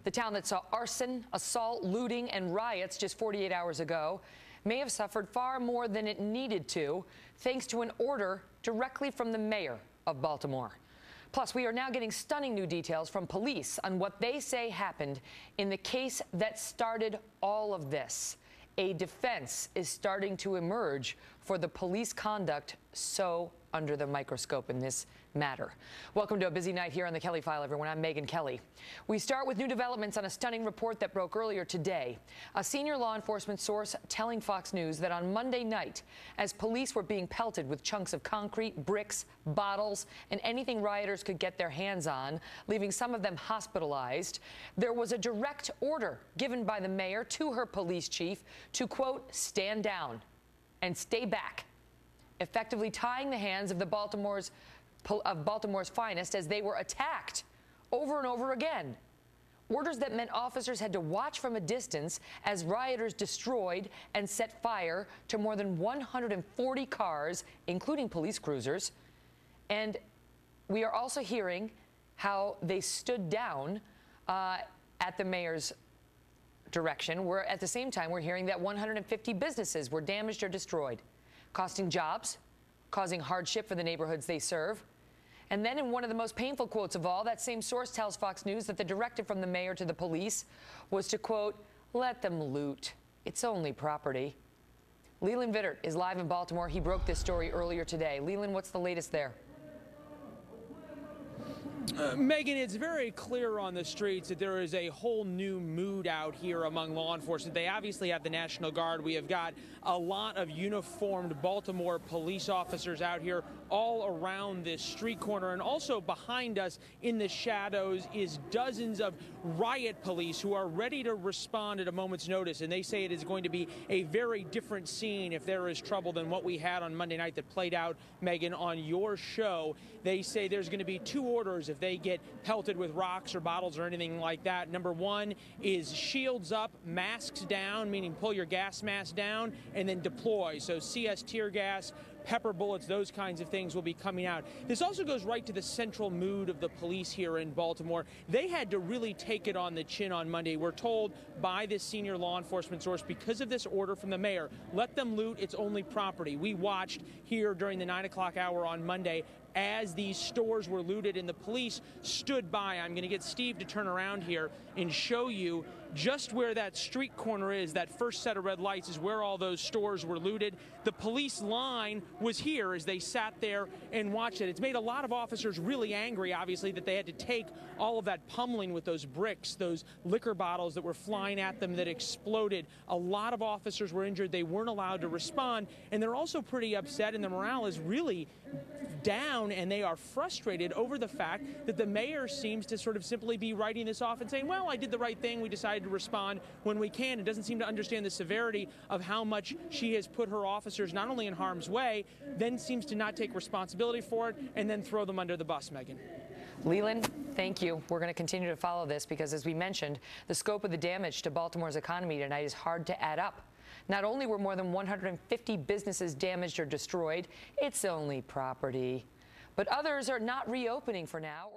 The town that saw arson, assault, looting, and riots just 48 hours ago may have suffered far more than it needed to, thanks to an order directly from the mayor of Baltimore. Plus, we are now getting stunning new details from police on what they say happened in the case that started all of this. A defense is starting to emerge for the police conduct so under the microscope in this matter. Welcome to a busy night here on the Kelly File, everyone. I'm Megan Kelly. We start with new developments on a stunning report that broke earlier today. A senior law enforcement source telling Fox News that on Monday night, as police were being pelted with chunks of concrete, bricks, bottles, and anything rioters could get their hands on, leaving some of them hospitalized, there was a direct order given by the mayor to her police chief to, quote, stand down and stay back, effectively tying the hands of Baltimore's finest as they were attacked over and over again. Orders that meant officers had to watch from a distance as rioters destroyed and set fire to more than 140 cars, including police cruisers. And we are also hearing how they stood down at the mayor's direction. At the same time, we're hearing that 150 businesses were damaged or destroyed, costing jobs, causing hardship for the neighborhoods they serve. And then in one of the most painful quotes of all, that same source tells Fox News that the directive from the mayor to the police was to, quote, let them loot. It's only property. Leland Vittert is live in Baltimore. He broke this story earlier today. Leland, what's the latest there? Megan, it's very clear on the streets that there is a whole new mood out here among law enforcement. They obviously have the National Guard. We have got a lot of uniformed Baltimore police officers out here all around this street corner. And also behind us in the shadows is dozens of riot police who are ready to respond at a moment's notice. And they say it is going to be a very different scene if there is trouble than what we had on Monday night that played out, Megan, on your show. They say there's going to be two orders if they get pelted with rocks or bottles or anything like that. Number one is shields up, masks down, meaning pull your gas mask down, and then deploy. So CS tear gas, pepper bullets, those kinds of things will be coming out. This also goes right to the central mood of the police here in Baltimore. They had to really take it on the chin on Monday. We're told by this senior law enforcement source, because of this order from the mayor, let them loot, it's only property. We watched here during the 9 o'clock hour on Monday as these stores were looted and the police stood by. I'm going to get Steve to turn around here and show you just where that street corner is. That first set of red lights is where all those stores were looted. The police line was here as they sat there and watched it. It's made a lot of officers really angry, obviously, that they had to take all of that pummeling with those bricks, those liquor bottles that were flying at them that exploded. A lot of officers were injured. They weren't allowed to respond, and they're also pretty upset, and the morale is really down, and they are frustrated over the fact that the mayor seems to sort of simply be writing this off and saying, well, I did the right thing. We decided to respond when we can. It doesn't seem to understand the severity of how much she has put her officers not only in harm's way, then seems to not take responsibility for it and then throw them under the bus, Megan. Leland, thank you. We're going to continue to follow this because, as we mentioned, the scope of the damage to Baltimore's economy tonight is hard to add up. Not only were more than 150 businesses damaged or destroyed, it's only property, but others are not reopening for now.